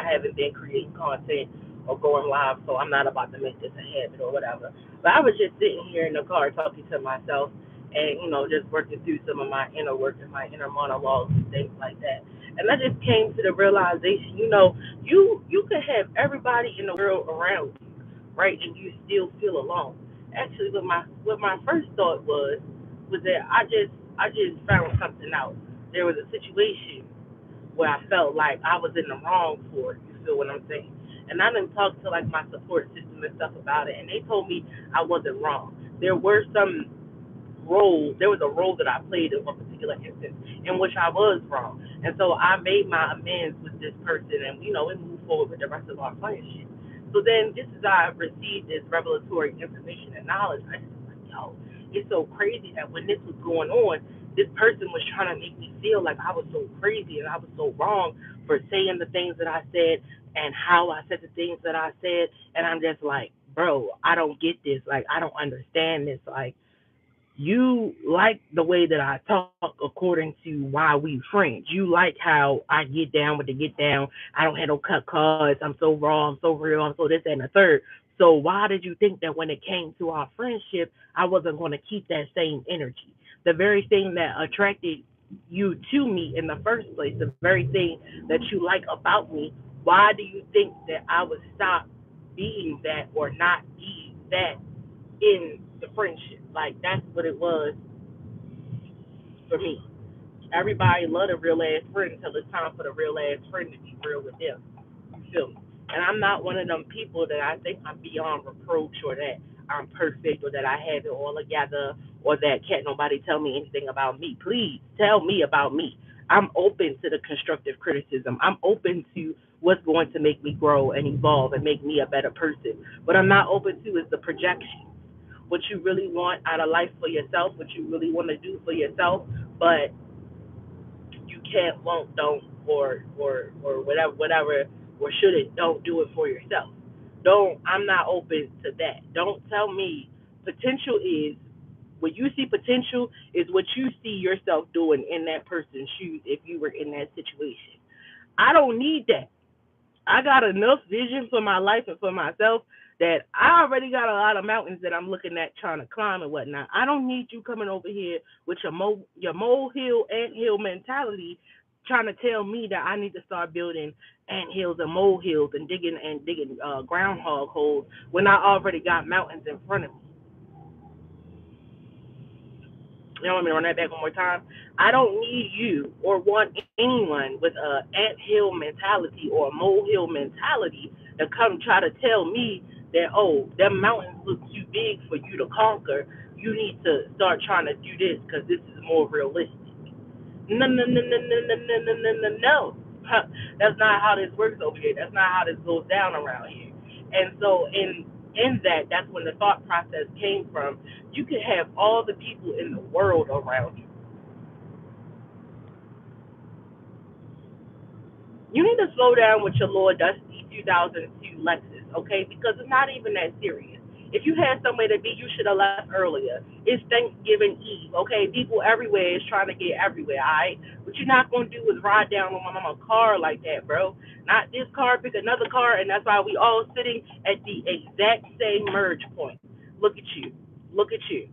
I haven't been creating content or going live, so I'm not about to make this a habit or whatever. But I was just sitting here in the car talking to myself and, just working through some of my inner work and my inner monologues and things like that. And I just came to the realization, you could have everybody in the world around you, right, and you still feel alone. Actually, what my first thought was that I just found something out. There was a situation where I felt like I was in the wrong for it. You feel what I'm saying? And I didn't talk to like my support system and stuff about it, and they told me I wasn't wrong. There was a role that I played in one particular instance in which I was wrong. And so I made my amends with this person and, we moved forward with the rest of our friendship. So then just as I received this revelatory information and knowledge, I just was like, yo, it's so crazy that when this was going on, this person was trying to make me feel like I was so crazy and I was so wrong for saying the things that I said and how I said the things that I said. And I'm just like, bro, I don't get this. Like, I don't understand this. Like, you like the way that I talk according to why we friends. You like how I get down with the get down. I don't have no cut cards. I'm so raw. I'm so real. I'm so this that, and the third. So why did you think that when it came to our friendship, I wasn't going to keep that same energy? The very thing that attracted you to me in the first place, the very thing that you like about me, why do you think that I would stop being that or not be that in the friendship? Like that's what it was for me. Everybody love a real ass friend until it's time for the real ass friend to be real with them. You feel me? And I'm not one of them people that I think I'm beyond reproach or that I'm perfect or that I have it all together or that can't nobody tell me anything about me. Please tell me about me. I'm open to the constructive criticism. I'm open to what's going to make me grow and evolve and make me a better person. What I'm not open to is the projection. What you really want out of life for yourself, what you really want to do for yourself, but you can't, won't, don't, or whatever, or shouldn't, don't do it for yourself. Don't. I'm not open to that. Don't tell me potential is what you see. Potential is what you see yourself doing in that person's shoes if you were in that situation. I don't need that. I got enough vision for my life and for myself that I already got a lot of mountains that I'm looking at trying to climb and whatnot. I don't need you coming over here with your molehill ant hill mentality, trying to tell me that I need to start building ant hills and molehills and digging groundhog holes when I already got mountains in front of me. You know what I mean? Run that back one more time. I don't need you or want anyone with a ant hill mentality or a molehill mentality to come try to tell me that, oh, them mountains look too big for you to conquer. You need to start trying to do this because this is more realistic. No, no, no, no, no, no, no, no, no, no, no. That's not how this works over here. That's not how this goes down around here. And so in that, that's when the thought process came from. You could have all the people in the world around you. You need to slow down with your Lord Dusty 2002 Lexus, okay? Because it's not even that serious. If you had somewhere to be, you should have left earlier. It's Thanksgiving Eve, okay? People everywhere is trying to get everywhere, all right? What you're not going to do is ride down on my mama's car like that, bro. Not this car, pick another car, and that's why we all sitting at the exact same merge point. Look at you. Look at you.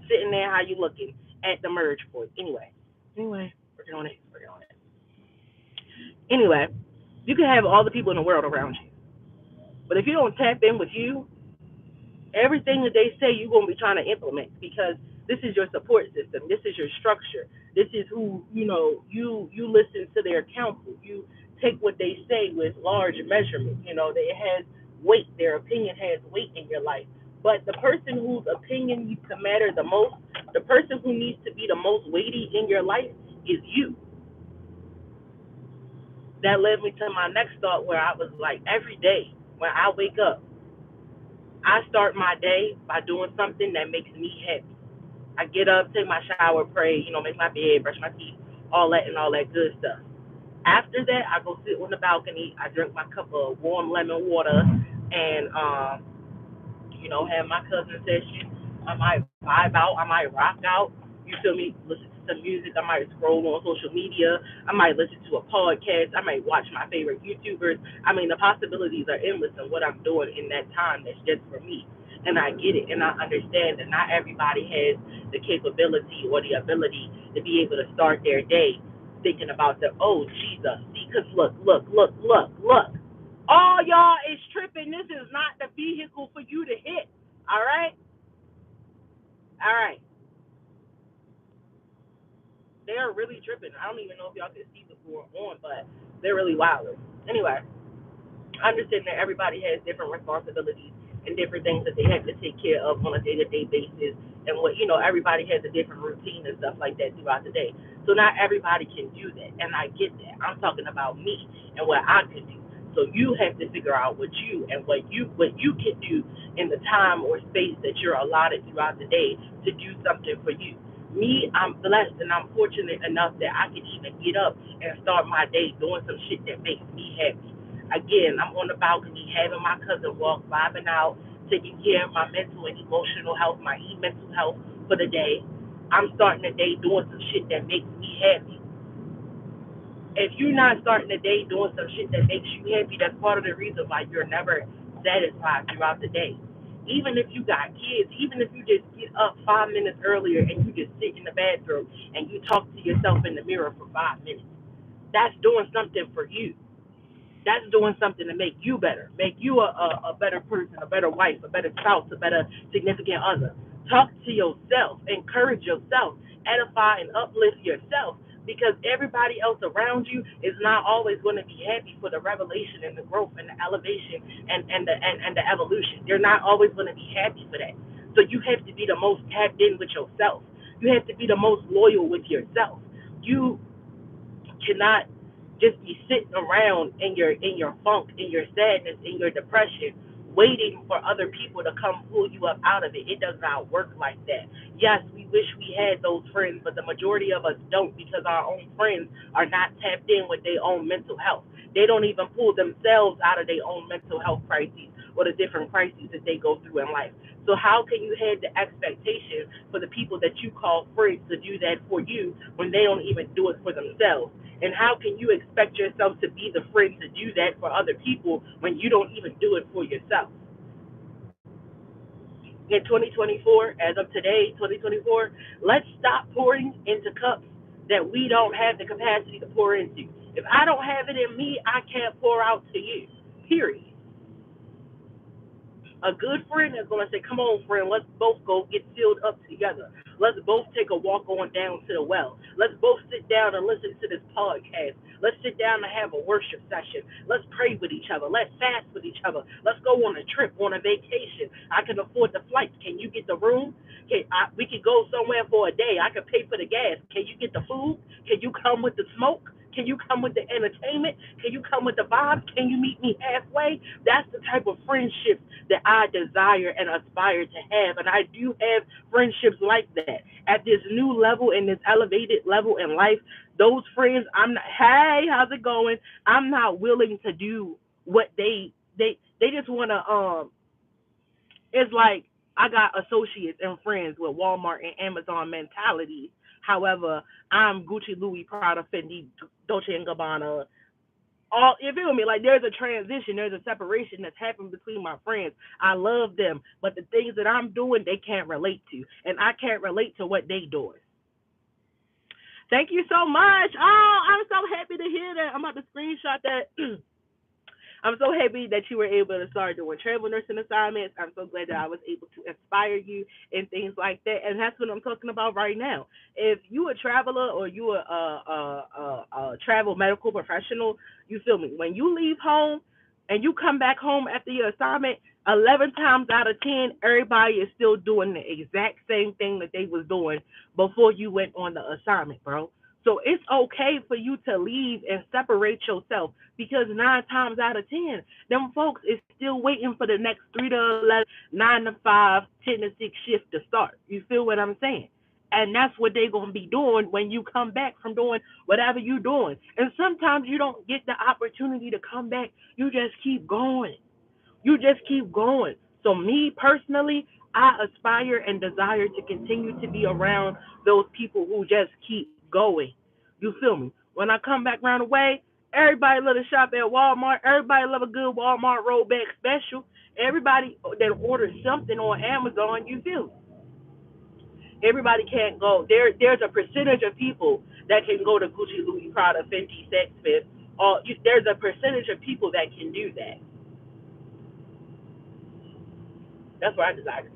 Sitting there, how you looking at the merge point. Anyway, working on it, working on it. Anyway, you can have all the people in the world around you. But if you don't tap in with you, everything that they say you're going to be trying to implement because this is your support system. This is your structure. This is who, you listen to their counsel. You take what they say with large measurement. That it has weight. Their opinion has weight in your life. But the person whose opinion needs to matter the most, the person who needs to be the most weighty in your life is you. That led me to my next thought where I was like, every day when I wake up, I start my day by doing something that makes me happy. I get up, take my shower, pray, make my bed, brush my teeth, all that good stuff. After that, I go sit on the balcony. I drink my cup of warm lemon water and, have my cousin session. I might vibe out. I might rock out. You feel me? Listen to some music. I might scroll on social media. I might listen to a podcast. I might watch my favorite YouTubers. I mean, the possibilities are endless in what I'm doing in that time that's just for me. And I get it, and I understand that not everybody has the capability or the ability to be able to start their day thinking about the, oh, Jesus. Because look. All y'all is tripping. This is not the vehicle for you to hit. All right? All right. They're really tripping. I don't even know if y'all can see what's going on, but they're really wild. Anyway, I understand that everybody has different responsibilities and different things that they have to take care of on a day-to-day basis, and what everybody has a different routine and stuff like that throughout the day. So not everybody can do that, and I get that. I'm talking about me and what I can do. So you have to figure out what you can do in the time or space that you're allotted throughout the day to do something for you. Me, I'm blessed and I'm fortunate enough that I can even get up and start my day doing some shit that makes me happy. Again, I'm on the balcony having my cousin walk, vibing out, taking care of my mental and emotional health, my mental health for the day. I'm starting the day doing some shit that makes me happy. If you're not starting the day doing some shit that makes you happy, that's part of the reason why you're never satisfied throughout the day. Even if you got kids, even if you just get up 5 minutes earlier and you just sit in the bathroom and you talk to yourself in the mirror for 5 minutes, that's doing something for you. That's doing something to make you better, make you a better person, a better wife, a better spouse, a better significant other. Talk to yourself, encourage yourself, edify and uplift yourself, because everybody else around you is not always going to be happy for the revelation and the growth and the elevation and the evolution. They're not always going to be happy for that. So you have to be the most tapped in with yourself. You have to be the most loyal with yourself. You cannot just be sitting around in your funk, in your sadness, in your depression, waiting for other people to come pull you up out of it. It does not work like that. Yes, we wish we had those friends, but the majority of us don't, because our own friends are not tapped in with their own mental health. They don't even pull themselves out of their own mental health crises or the different crises that they go through in life. So how can you have the expectation for the people that you call friends to do that for you when they don't even do it for themselves? And how can you expect yourself to be the friend to do that for other people when you don't even do it for yourself? In 2024, as of today, 2024, let's stop pouring into cups that we don't have the capacity to pour into. If I don't have it in me, I can't pour out to you. Period. A good friend is going to say, come on, friend, let's both go get filled up together. Let's both take a walk on down to the well. Let's both sit down and listen to this podcast. Let's sit down and have a worship session. Let's pray with each other. Let's fast with each other. Let's go on a trip, on a vacation. I can afford the flights. Can you get the room? We could go somewhere for a day. I could pay for the gas. Can you get the food? Can you come with the smoke? Can you come with the entertainment? Can you come with the vibes? Can you meet me halfway? That's the type of friendships that I desire and aspire to have. And I do have friendships like that. At this new level, in this elevated level in life, those friends, I'm not, hey, how's it going? I'm not willing to do what they just want to, it's like I got associates and friends with Walmart and Amazon mentality. However, I'm Gucci, Louis, Prada, Fendi, Dolce and Gabbana. All, you feel me? Like there's a transition, there's a separation that's happened between my friends. I love them, but the things that I'm doing, they can't relate to, and I can't relate to what they doing. Thank you so much. Oh, I'm so happy to hear that. I'm about to screenshot that. I'm so happy that you were able to start doing travel nursing assignments. I'm so glad that I was able to inspire you and things like that. And that's what I'm talking about right now. If you a traveler or you a travel medical professional, you feel me? When you leave home and you come back home after your assignment, 11 times out of 10, everybody is still doing the exact same thing that they was doing before you went on the assignment, bro. So it's okay for you to leave and separate yourself, because 9 times out of 10, them folks is still waiting for the next 3 to 11, 9 to 5, 10 to 6 shift to start. You feel what I'm saying? And that's what they're going to be doing when you come back from doing whatever you're doing. And sometimes you don't get the opportunity to come back. You just keep going. You just keep going. So me personally, I aspire and desire to continue to be around those people who just keep going. You feel me? When I come back around the way, everybody love to shop at Walmart. Everybody love a good Walmart rollback special. Everybody that orders something on Amazon, you feel me? Everybody can't go. There's a percentage of people that can go to Gucci, Louis, Prada, Fenty, Saks Fifth. There's a percentage of people that can do that. That's where I desire to be.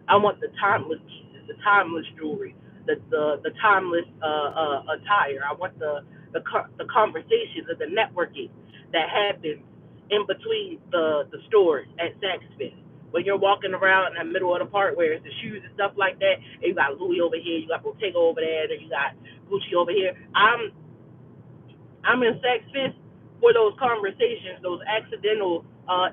I want the timeless pieces, the timeless jewelry, the timeless attire. I want the conversations and the networking that happens in between the stores at Saks Fifth. When you're walking around in the middle of the park where it's the shoes and stuff like that, and you got Louis over here, you got Bottega over there, and you got Gucci over here. I'm in Saks Fifth for those conversations, those accidental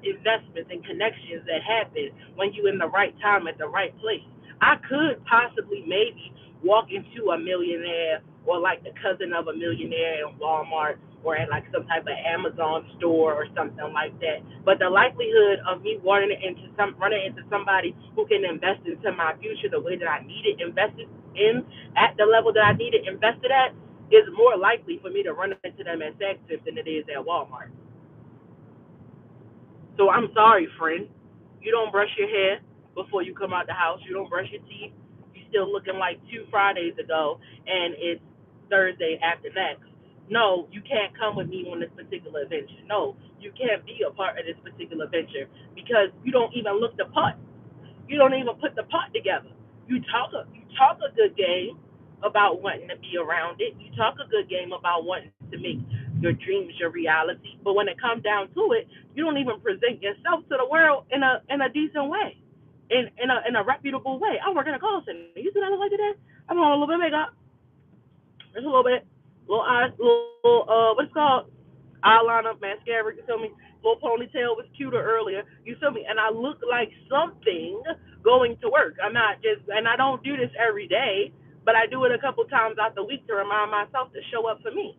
investments and connections that happen when you're in the right time at the right place. I could possibly maybe walk into a millionaire or like the cousin of a millionaire in Walmart or at like some type of Amazon store or something like that. But the likelihood of me running into somebody who can invest into my future the way that I need it invested in at the level that I need it invested at is more likely for me to run into them at Saks Fifth than it is at Walmart. So I'm sorry, friend. You don't brush your hair before you come out the house. You don't brush your teeth. You still looking like 2 Fridays ago, and it's Thursday after next. No, you can't come with me on this particular adventure. No, you can't be a part of this particular venture because you don't even look the part. You don't even put the pot together. You talk a good game about wanting to be around it. You talk a good game about wanting to make your dreams your reality. But when it comes down to it, you don't even present yourself to the world in a decent way, in a reputable way. I work in a call center. You see what I look like today? I'm on a little bit of makeup. Just a little bit, little eyes, little what's it called? Eyeliner, mascara. You feel me? Little ponytail was cuter earlier. You feel me? And I look like something going to work. I'm not just, and I don't do this every day, but I do it a couple times out the week to remind myself to show up for me.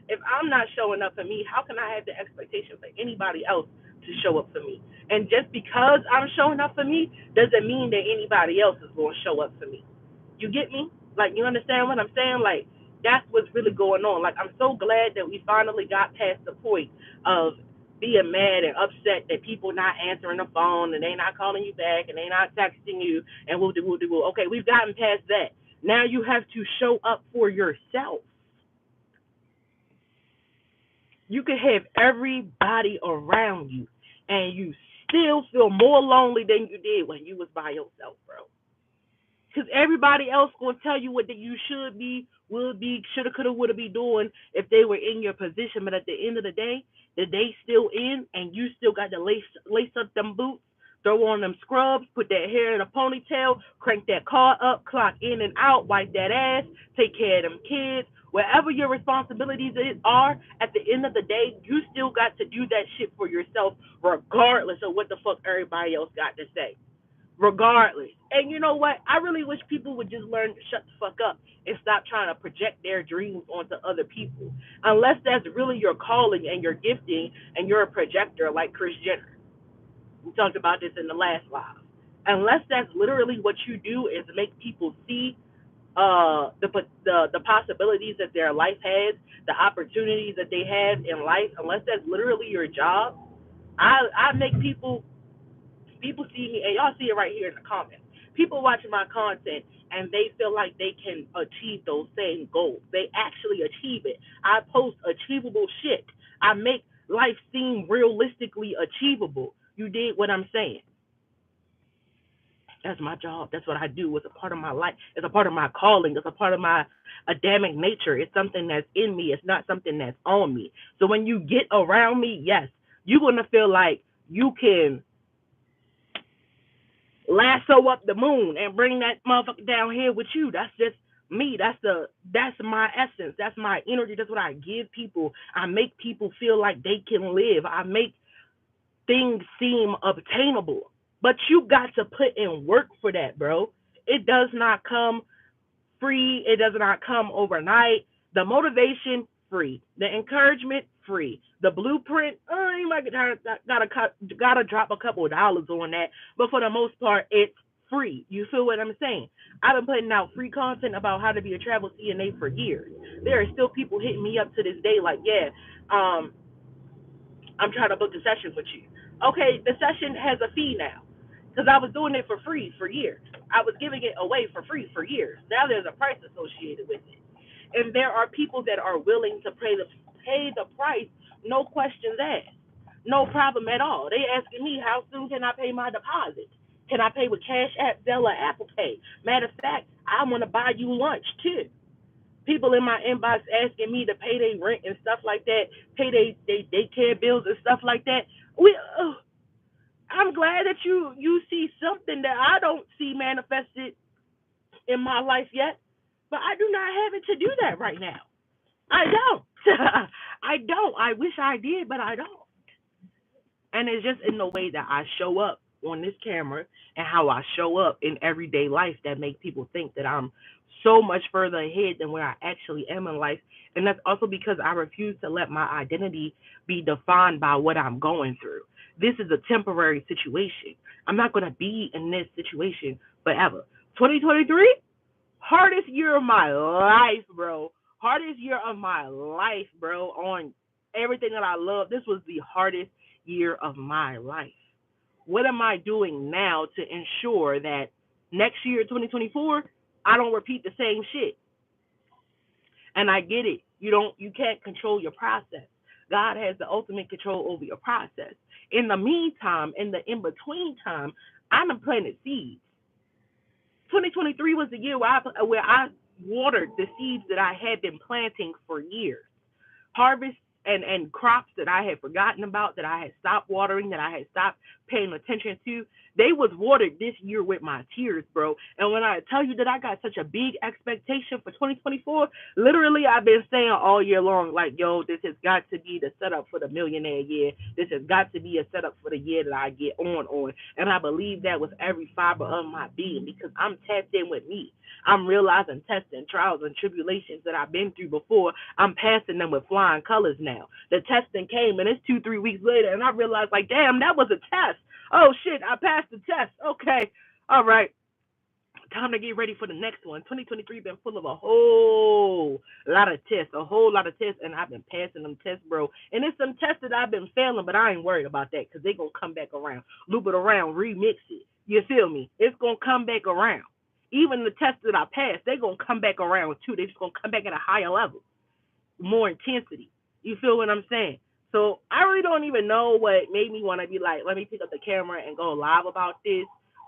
If I'm not showing up for me, how can I have the expectation for anybody else to show up for me? And just because I'm showing up for me doesn't mean that anybody else is going to show up for me. You get me? Like, you understand what I'm saying? Like, that's what's really going on. Like, I'm so glad that we finally got past the point of being mad and upset that people not answering the phone and they not calling you back and they not texting you and woo woo woo. Okay, we've gotten past that. Now you have to show up for yourself. You can have everybody around you and you still feel more lonely than you did when you was by yourself, bro. Because everybody else gonna tell you what that you should be, would be, shoulda, coulda, woulda be doing if they were in your position. But at the end of the day still in, and you still got to lace up them boots, throw on them scrubs, put that hair in a ponytail, crank that car up, clock in and out, wipe that ass, take care of them kids. Wherever your responsibilities are, at the end of the day, you still got to do that shit for yourself, regardless of what the fuck everybody else got to say, regardless. And you know what? I really wish people would just learn to shut the fuck up and stop trying to project their dreams onto other people. Unless that's really your calling and your gifting and you're a projector like Kris Jenner. We talked about this in the last live. Unless that's literally what you do is make people see the possibilities that their life has, the opportunities that they have in life, unless that's literally your job, I make people see me, and y'all see it right here in the comments. People watching my content and they feel like they can achieve those same goals. They actually achieve it. I post achievable shit. I make life seem realistically achievable. You dig what I'm saying? That's my job. That's what I do. It's a part of my life. It's a part of my calling. It's a part of my Adamic nature. It's something that's in me. It's not something that's on me. So when you get around me, yes, you're going to feel like you can lasso up the moon and bring that motherfucker down here with you. That's just me. That's my essence. That's my energy. That's what I give people. I make people feel like they can live. I make things seem obtainable. But you got to put in work for that, bro. It does not come free. It does not come overnight. The motivation, free. The encouragement, free. The blueprint, you might gotta drop a couple of dollars on that, but for the most part, it's free. You feel what I'm saying? I've been putting out free content about how to be a travel CNA for years. There are still people hitting me up to this day like, yeah, I'm trying to book a session with you. Okay, the session has a fee now because I was doing it for free for years. I was giving it away for free for years. Now there's a price associated with it, and there are people that are willing to pay the price, no questions asked, no problem at all. They asking me how soon can I pay my deposit? Can I pay with Cash App, Zelle, or Apple Pay? Matter of fact, I want to buy you lunch too. People in my inbox asking me to pay their rent and stuff like that, pay they daycare bills and stuff like that. We, I'm glad that you see something that I don't see manifested in my life yet, but I do not have it to do that right now. I don't. I don't. I wish I did, but I don't. And it's just in the way that I show up on this camera and how I show up in everyday life that make people think that I'm so much further ahead than where I actually am in life. And that's also because I refuse to let my identity be defined by what I'm going through. This is a temporary situation. I'm not going to be in this situation forever. 2023, hardest year of my life, bro. Hardest year of my life, bro. On everything that I love, this was the hardest year of my life. What am I doing now to ensure that next year, 2024, I don't repeat the same shit? And I get it. You can't control your process. God has the ultimate control over your process. In the meantime, in the in between time, I'm planting seeds. 2023 was the year where I watered the seeds that I had been planting for years. Harvest and crops that I had forgotten about, that I had stopped watering, that I had stopped paying attention to, they was watered this year with my tears, bro. And when I tell you that I got such a big expectation for 2024, literally I've been saying all year long, like, yo, this has got to be the setup for the millionaire year. This has got to be a setup for the year that I get on. And I believe that with every fiber of my being because I'm tapped in with me. I'm realizing tests and trials and tribulations that I've been through before. I'm passing them with flying colors now. The testing came and it's 2-3 weeks later, and I realized, like, damn, that was a test. Oh shit, I passed the test. Okay, all right. Time to get ready for the next one. 2023 been full of a whole lot of tests, and I've been passing them tests, bro. And it's some tests that I've been failing, but I ain't worried about that because they gonna come back around, loop it around, remix it. You feel me? It's gonna come back around. Even the tests that I passed, they gonna come back around too. They just gonna come back at a higher level, more intensity. You feel what I'm saying? So I really don't even know what made me want to be like, let me pick up the camera and go live about this.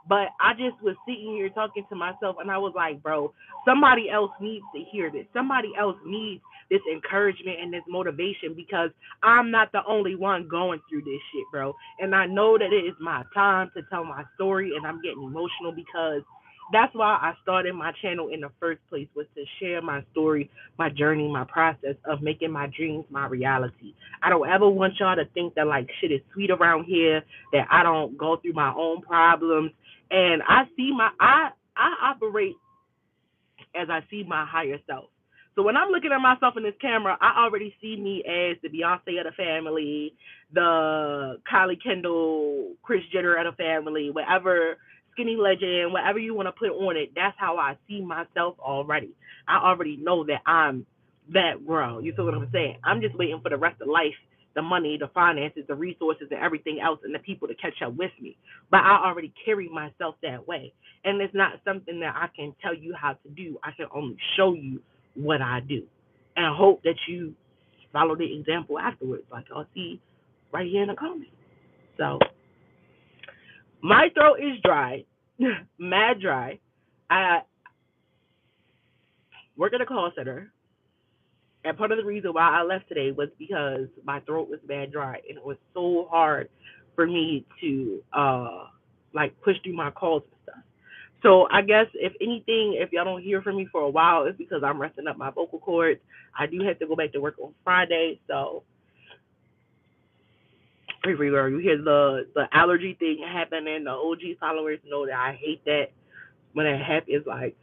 But I just was sitting here talking to myself, and I was like, bro, somebody else needs to hear this. Somebody else needs this encouragement and this motivation because I'm not the only one going through this shit, bro. And I know that it is my time to tell my story, and I'm getting emotional because that's why I started my channel in the first place, was to share my story, my journey, my process of making my dreams my reality. I don't ever want y'all to think that like shit is sweet around here, that I don't go through my own problems. And I operate as I see my higher self. So when I'm looking at myself in this camera, I already see me as the Beyonce of the family, the Kylie Kendall, Kris Jenner of the family, whatever skinny legend, whatever you want to put on it. That's how I see myself already. I already know that I'm that girl. You feel what I'm saying? I'm just waiting for the rest of life, the money, the finances, the resources, and everything else, and the people to catch up with me. But I already carry myself that way. And it's not something that I can tell you how to do. I can only show you what I do and hope that you follow the example afterwards, like I'll see right here in the comments. So my throat is dry, mad dry. I work at a call center, and part of the reason why I left today was because my throat was mad dry, and it was so hard for me to like push through my calls and stuff. So I guess if anything, if y'all don't hear from me for a while, it's because I'm resting up my vocal cords. I do have to go back to work on Friday, so everywhere you hear the allergy thing happening, the OG followers know that I hate that when it happens. Like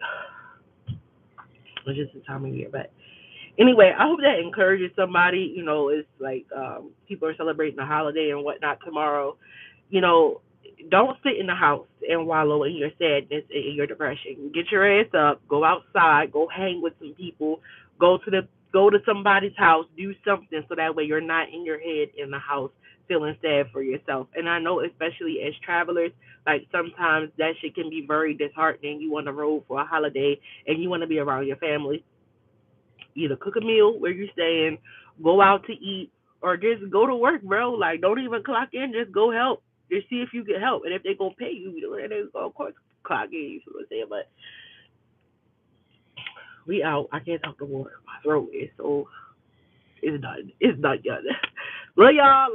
it's just the time of year, but Anyway, I hope that encourages somebody. It's like people are celebrating the holiday and whatnot tomorrow. You know, don't sit in the house and wallow in your sadness and in your depression. Get your ass up, go outside, go hang with some people, go to the go to somebody's house, do something so that way you're not in your head in the house feeling sad for yourself. And I know especially as travelers, like sometimes that shit can be very disheartening. You want to roll for a holiday and you want to be around your family, either cook a meal where you're staying, go out to eat, or just go to work, bro. Like, don't even clock in. Just go help. Just see if you can help. And if they gonna pay you, they go, of course, clock in. You know what I'm saying? But we out. I can't talk no more. My throat is so it's done. It's done, y'all. Love y'all.